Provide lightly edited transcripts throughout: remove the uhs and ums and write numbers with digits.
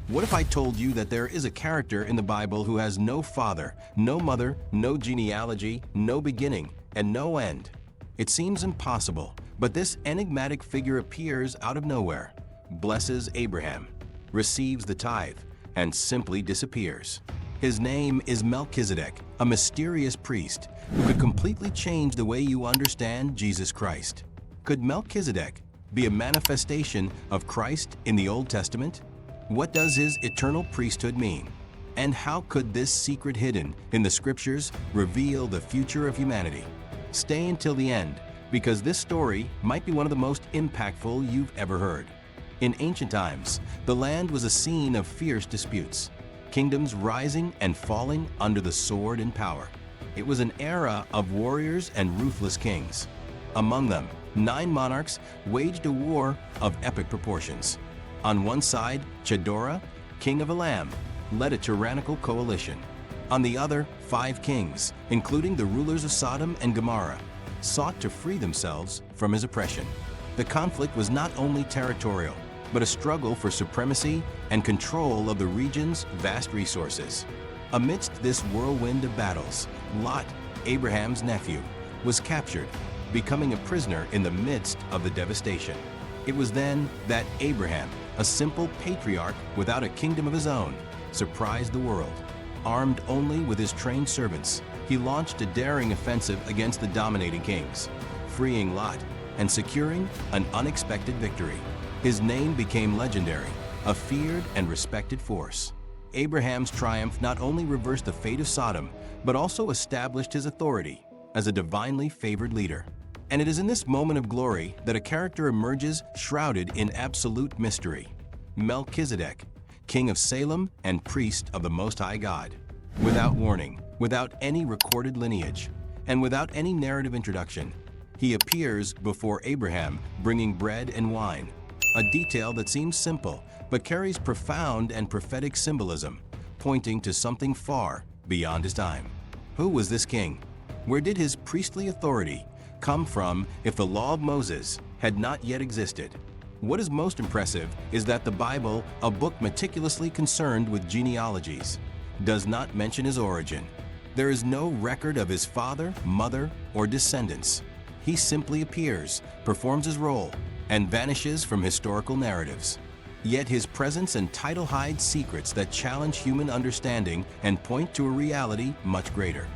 What if I told you that there is a character in the Bible who has no father, no mother, no genealogy, no beginning, and no end? It seems impossible, but this enigmatic figure appears out of nowhere, blesses Abraham, receives the tithe, and simply disappears. His name is Melchizedek, a mysterious priest who could completely change the way you understand Jesus Christ. Could Melchizedek be a manifestation of Christ in the Old Testament? What does his eternal priesthood mean? And how could this secret hidden in the scriptures reveal the future of humanity? Stay until the end, because this story might be one of the most impactful you've ever heard. In ancient times, the land was a scene of fierce disputes, kingdoms rising and falling under the sword and power. It was an era of warriors and ruthless kings. Among them, 9 monarchs waged a war of epic proportions. On one side, Chedorah, king of Elam, led a tyrannical coalition. On the other, 5 kings, including the rulers of Sodom and Gomorrah, sought to free themselves from his oppression. The conflict was not only territorial, but a struggle for supremacy and control of the region's vast resources. Amidst this whirlwind of battles, Lot, Abraham's nephew, was captured, becoming a prisoner in the midst of the devastation. It was then that Abraham, a simple patriarch without a kingdom of his own, surprised the world. Armed only with his trained servants, he launched a daring offensive against the dominating kings, freeing Lot and securing an unexpected victory. His name became legendary, a feared and respected force. Abraham's triumph not only reversed the fate of Sodom, but also established his authority as a divinely favored leader. And it is in this moment of glory that a character emerges shrouded in absolute mystery: Melchizedek, king of Salem and priest of the Most High God. Without warning, without any recorded lineage, and without any narrative introduction, he appears before Abraham bringing bread and wine, a detail that seems simple but carries profound and prophetic symbolism, pointing to something far beyond his time. Who was this king? Where did his priestly authority come from if the law of Moses had not yet existed? What is most impressive is that the Bible, a book meticulously concerned with genealogies, does not mention his origin. There is no record of his father, mother, or descendants. He simply appears, performs his role, and vanishes from historical narratives. Yet his presence and title hide secrets that challenge human understanding and point to a reality much greater.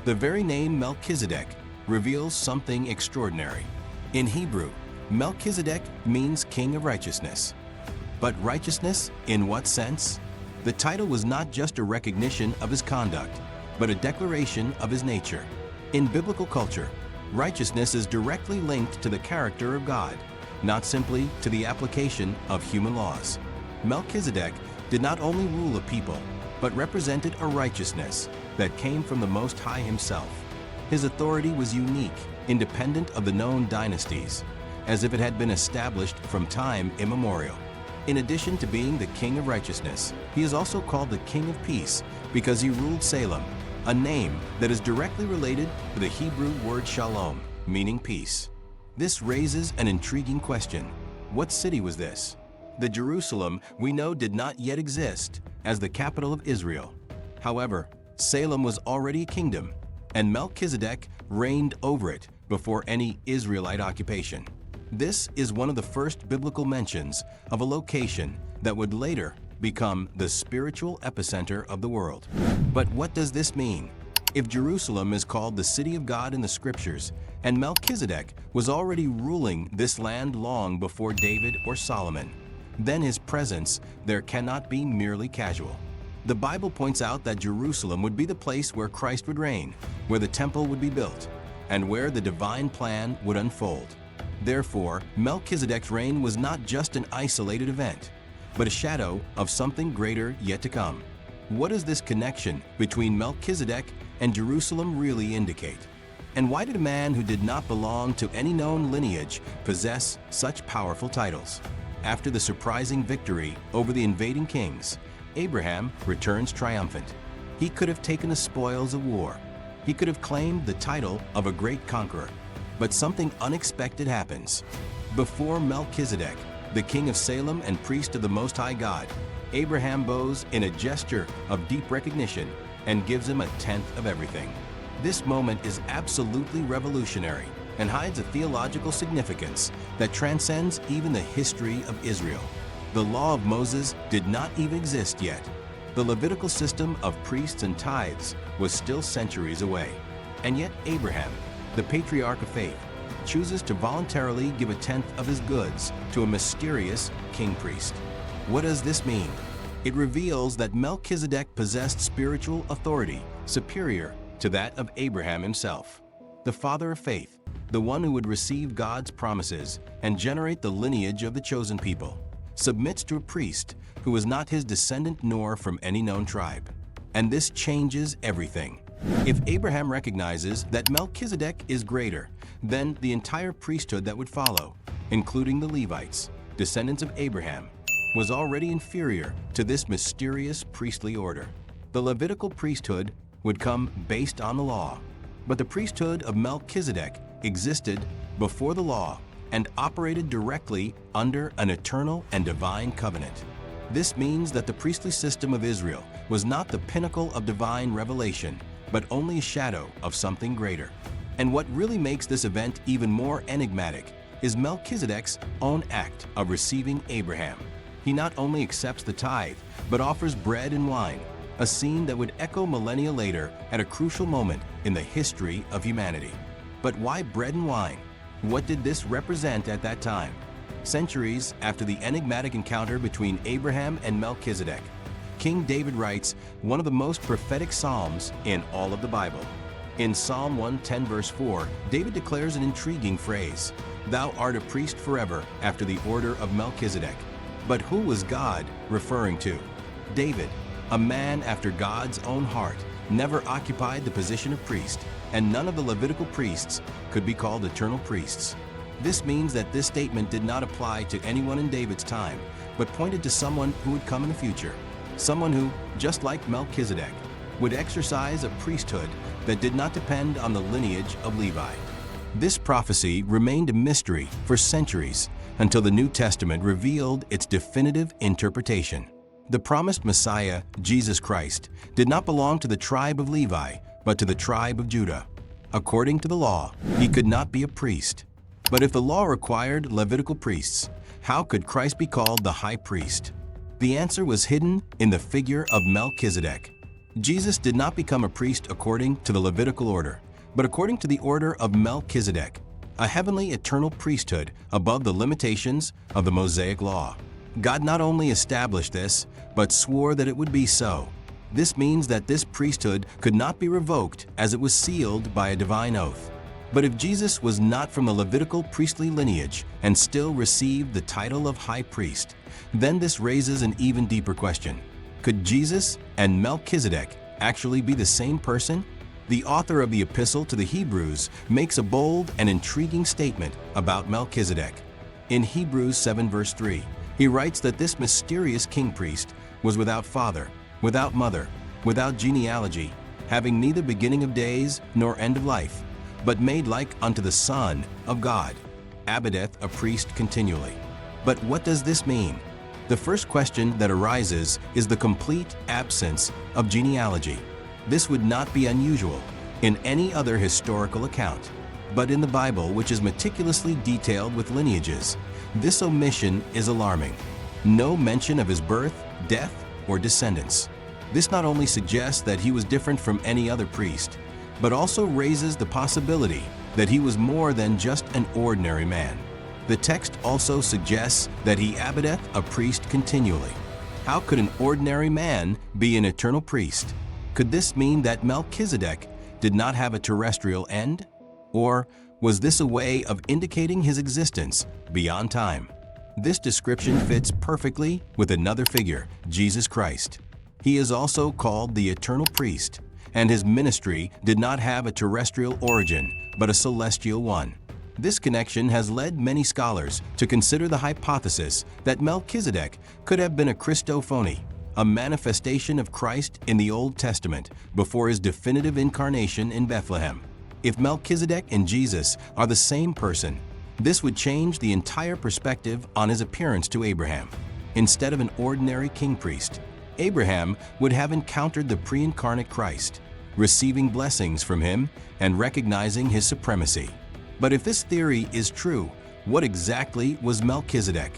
The very name Melchizedek reveals something extraordinary. In Hebrew, Melchizedek means king of righteousness. But righteousness in what sense? The title was not just a recognition of his conduct, but a declaration of his nature. In biblical culture, righteousness is directly linked to the character of God, not simply to the application of human laws. Melchizedek did not only rule a people, but represented a righteousness that came from the Most High himself. His authority was unique, independent of the known dynasties, as if it had been established from time immemorial. In addition to being the king of righteousness, he is also called the king of peace because he ruled Salem, a name that is directly related to the Hebrew word shalom, meaning peace. This raises an intriguing question. What city was this? The Jerusalem we know did not yet exist as the capital of Israel. However, Salem was already a kingdom, and Melchizedek reigned over it before any Israelite occupation. This is one of the first biblical mentions of a location that would later become the spiritual epicenter of the world. But what does this mean? If Jerusalem is called the city of God in the scriptures, and Melchizedek was already ruling this land long before David or Solomon, then his presence there cannot be merely casual. The Bible points out that Jerusalem would be the place where Christ would reign, where the temple would be built, and where the divine plan would unfold. Therefore, Melchizedek's reign was not just an isolated event, but a shadow of something greater yet to come. What does this connection between Melchizedek and Jerusalem really indicate? And why did a man who did not belong to any known lineage possess such powerful titles? After the surprising victory over the invading kings, Abraham returns triumphant. He could have taken the spoils of war. He could have claimed the title of a great conqueror. But something unexpected happens. Before Melchizedek, the king of Salem and priest of the Most High God, Abraham bows in a gesture of deep recognition and gives him a tenth of everything. This moment is absolutely revolutionary and hides a theological significance that transcends even the history of Israel. The law of Moses did not even exist yet. The Levitical system of priests and tithes was still centuries away. And yet Abraham, the patriarch of faith, chooses to voluntarily give a tenth of his goods to a mysterious king-priest. What does this mean? It reveals that Melchizedek possessed spiritual authority superior to that of Abraham himself. The father of faith, the one who would receive God's promises and generate the lineage of the chosen people, submits to a priest who is not his descendant nor from any known tribe. And this changes everything. If Abraham recognizes that Melchizedek is greater, then the entire priesthood that would follow, including the Levites, descendants of Abraham, was already inferior to this mysterious priestly order. The Levitical priesthood would come based on the law, but the priesthood of Melchizedek existed before the law and operated directly under an eternal and divine covenant. This means that the priestly system of Israel was not the pinnacle of divine revelation, but only a shadow of something greater. And what really makes this event even more enigmatic is Melchizedek's own act of receiving Abraham. He not only accepts the tithe, but offers bread and wine, a scene that would echo millennia later at a crucial moment in the history of humanity. But why bread and wine? What did this represent at that time? Centuries after the enigmatic encounter between Abraham and Melchizedek, King David writes one of the most prophetic psalms in all of the Bible. In Psalm 110 verse 4, David declares an intriguing phrase, "Thou art a priest forever after the order of Melchizedek." But who was God referring to? David, a man after God's own heart, never occupied the position of priest, and none of the Levitical priests could be called eternal priests. This means that this statement did not apply to anyone in David's time, but pointed to someone who would come in the future, someone who, just like Melchizedek, would exercise a priesthood that did not depend on the lineage of Levi. This prophecy remained a mystery for centuries until the New Testament revealed its definitive interpretation. The promised Messiah, Jesus Christ, did not belong to the tribe of Levi, but to the tribe of Judah. According to the law, he could not be a priest. But if the law required Levitical priests, how could Christ be called the high priest? The answer was hidden in the figure of Melchizedek. Jesus did not become a priest according to the Levitical order, but according to the order of Melchizedek, a heavenly eternal priesthood above the limitations of the Mosaic law. God not only established this, but swore that it would be so. This means that this priesthood could not be revoked as it was sealed by a divine oath. But if Jesus was not from the Levitical priestly lineage and still received the title of high priest, then this raises an even deeper question. Could Jesus and Melchizedek actually be the same person? The author of the Epistle to the Hebrews makes a bold and intriguing statement about Melchizedek. In Hebrews 7 verse 3, he writes that this mysterious king-priest was without father, without mother, without genealogy, having neither beginning of days nor end of life, but made like unto the Son of God, abideth a priest continually. But what does this mean? The first question that arises is the complete absence of genealogy. This would not be unusual in any other historical account, but in the Bible, which is meticulously detailed with lineages, this omission is alarming. No mention of his birth, death, or descendants. This not only suggests that he was different from any other priest, but also raises the possibility that he was more than just an ordinary man. The text also suggests that he abideth a priest continually. How could an ordinary man be an eternal priest? Could this mean that Melchizedek did not have a terrestrial end? Or was this a way of indicating his existence beyond time? This description fits perfectly with another figure, Jesus Christ. He is also called the eternal priest, and his ministry did not have a terrestrial origin, but a celestial one. This connection has led many scholars to consider the hypothesis that Melchizedek could have been a Christophany, a manifestation of Christ in the Old Testament before his definitive incarnation in Bethlehem. If Melchizedek and Jesus are the same person, this would change the entire perspective on his appearance to Abraham. instead of an ordinary king-priest. Abraham would have encountered the pre-incarnate Christ, receiving blessings from him and recognizing his supremacy. But if this theory is true, what exactly was Melchizedek?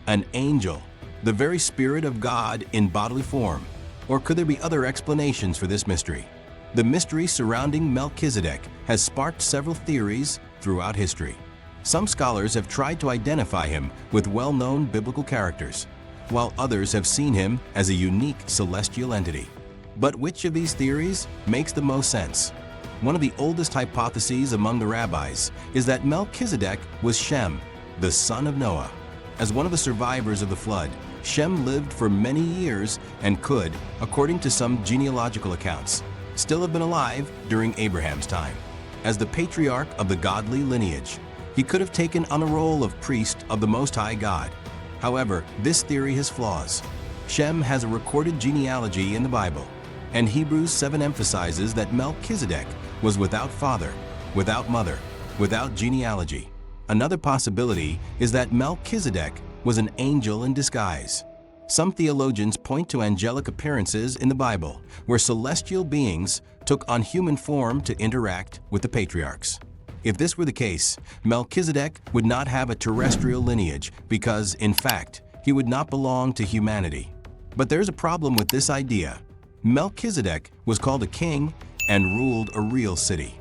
An angel, the very Spirit of God in bodily form? Or could there be other explanations for this mystery? The mystery surrounding Melchizedek has sparked several theories throughout history. Some scholars have tried to identify him with well-known biblical characters, while others have seen him as a unique celestial entity. But which of these theories makes the most sense? One of the oldest hypotheses among the rabbis is that Melchizedek was Shem, the son of Noah. As one of the survivors of the flood, Shem lived for many years and could, according to some genealogical accounts, still have been alive during Abraham's time. As the patriarch of the godly lineage, he could have taken on the role of priest of the Most High God. However, this theory has flaws. Shem has a recorded genealogy in the Bible, and Hebrews 7 emphasizes that Melchizedek was without father, without mother, without genealogy. Another possibility is that Melchizedek was an angel in disguise. Some theologians point to angelic appearances in the Bible, where celestial beings took on human form to interact with the patriarchs. If this were the case, Melchizedek would not have a terrestrial lineage because, in fact, he would not belong to humanity. But there's a problem with this idea. Melchizedek was called a king and ruled a real city,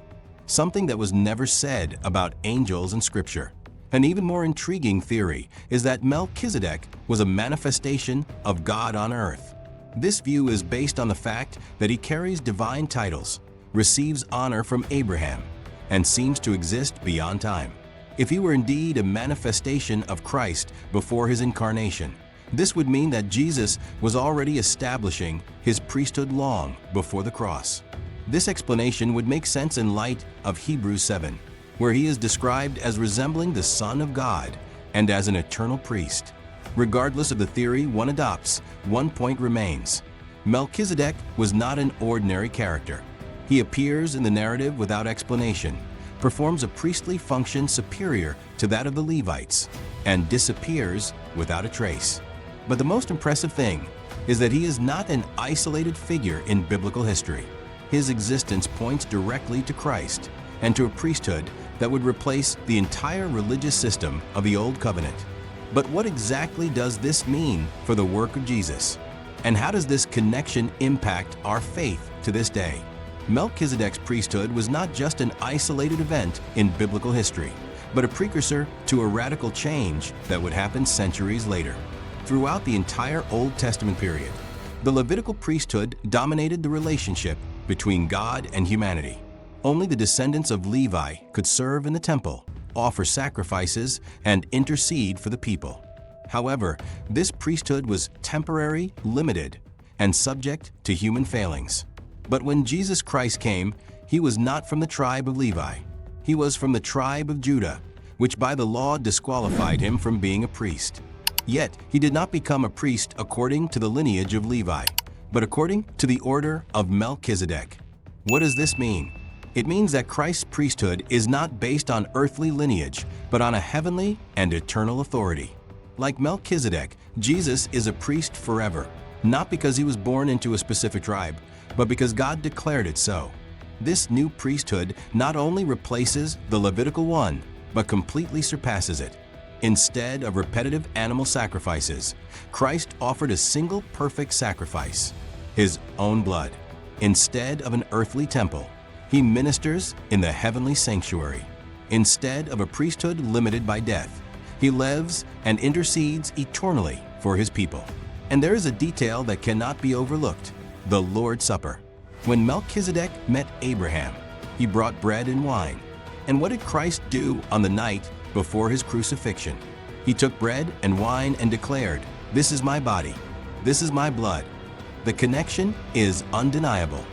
something that was never said about angels in Scripture. An even more intriguing theory is that Melchizedek was a manifestation of God on earth. This view is based on the fact that he carries divine titles, receives honor from Abraham, and seems to exist beyond time. If he were indeed a manifestation of Christ before his incarnation, this would mean that Jesus was already establishing his priesthood long before the cross. This explanation would make sense in light of Hebrews 7, where he is described as resembling the Son of God and as an eternal priest. Regardless of the theory one adopts, one point remains. Melchizedek was not an ordinary character. He appears in the narrative without explanation, performs a priestly function superior to that of the Levites, and disappears without a trace. But the most impressive thing is that he is not an isolated figure in biblical history. His existence points directly to Christ and to a priesthood that would replace the entire religious system of the Old Covenant. But what exactly does this mean for the work of Jesus? And how does this connection impact our faith to this day? Melchizedek's priesthood was not just an isolated event in biblical history, but a precursor to a radical change that would happen centuries later. Throughout the entire Old Testament period, the Levitical priesthood dominated the relationship between God and humanity. Only the descendants of Levi could serve in the temple, offer sacrifices, and intercede for the people. However, this priesthood was temporary, limited, and subject to human failings. But when Jesus Christ came, he was not from the tribe of Levi. He was from the tribe of Judah, which by the law disqualified him from being a priest. Yet he did not become a priest according to the lineage of Levi, but according to the order of Melchizedek. What does this mean? It means that Christ's priesthood is not based on earthly lineage, but on a heavenly and eternal authority. Like Melchizedek, Jesus is a priest forever, not because he was born into a specific tribe, but because God declared it so. This new priesthood not only replaces the Levitical one, but completely surpasses it. Instead of repetitive animal sacrifices, Christ offered a single perfect sacrifice, his own blood. Instead of an earthly temple, he ministers in the heavenly sanctuary. Instead of a priesthood limited by death, he lives and intercedes eternally for his people. And there is a detail that cannot be overlooked: the Lord's Supper. When Melchizedek met Abraham, he brought bread and wine. And what did Christ do on the night before his crucifixion? He took bread and wine and declared, "This is my body, this is my blood." The connection is undeniable.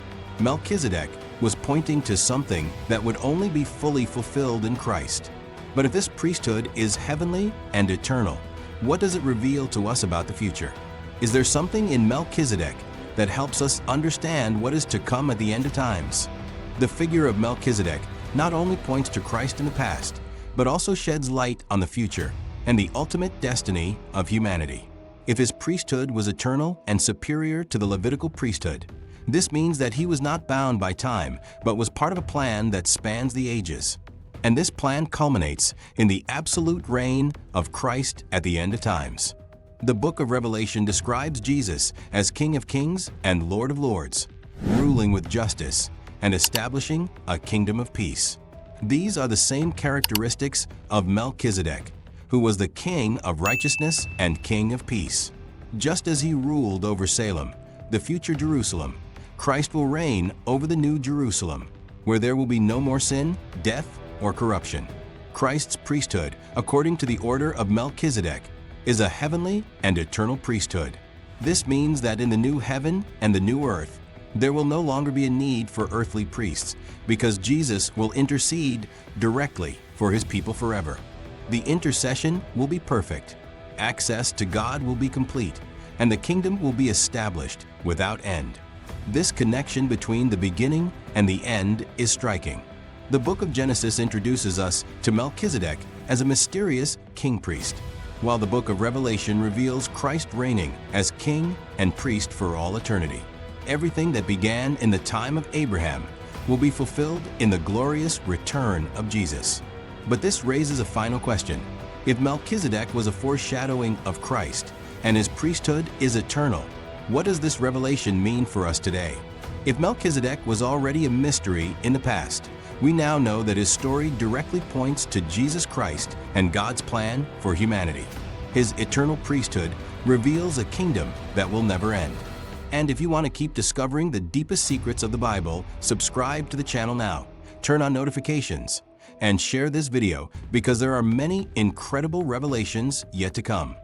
Melchizedek was pointing to something that would only be fully fulfilled in Christ. But if this priesthood is heavenly and eternal, what does it reveal to us about the future? Is there something in Melchizedek that helps us understand what is to come at the end of times? The figure of Melchizedek not only points to Christ in the past, but also sheds light on the future and the ultimate destiny of humanity. If his priesthood was eternal and superior to the Levitical priesthood, this means that he was not bound by time, but was part of a plan that spans the ages. And this plan culminates in the absolute reign of Christ at the end of times. The book of Revelation describes Jesus as King of Kings and Lord of Lords, ruling with justice and establishing a kingdom of peace. These are the same characteristics of Melchizedek, who was the King of righteousness and King of peace. Just as he ruled over Salem, the future Jerusalem, Christ will reign over the new Jerusalem, where there will be no more sin, death, or corruption. Christ's priesthood, according to the order of Melchizedek, is a heavenly and eternal priesthood. This means that in the new heaven and the new earth, there will no longer be a need for earthly priests, because Jesus will intercede directly for his people forever. The intercession will be perfect, access to God will be complete, and the kingdom will be established without end. This connection between the beginning and the end is striking. The book of Genesis introduces us to Melchizedek as a mysterious king-priest, while the book of Revelation reveals Christ reigning as king and priest for all eternity. Everything that began in the time of Abraham will be fulfilled in the glorious return of Jesus. But this raises a final question. If Melchizedek was a foreshadowing of Christ and his priesthood is eternal, what does this revelation mean for us today? If Melchizedek was already a mystery in the past, we now know that his story directly points to Jesus Christ and God's plan for humanity. His eternal priesthood reveals a kingdom that will never end. And if you want to keep discovering the deepest secrets of the Bible, subscribe to the channel now, turn on notifications, and share this video because there are many incredible revelations yet to come.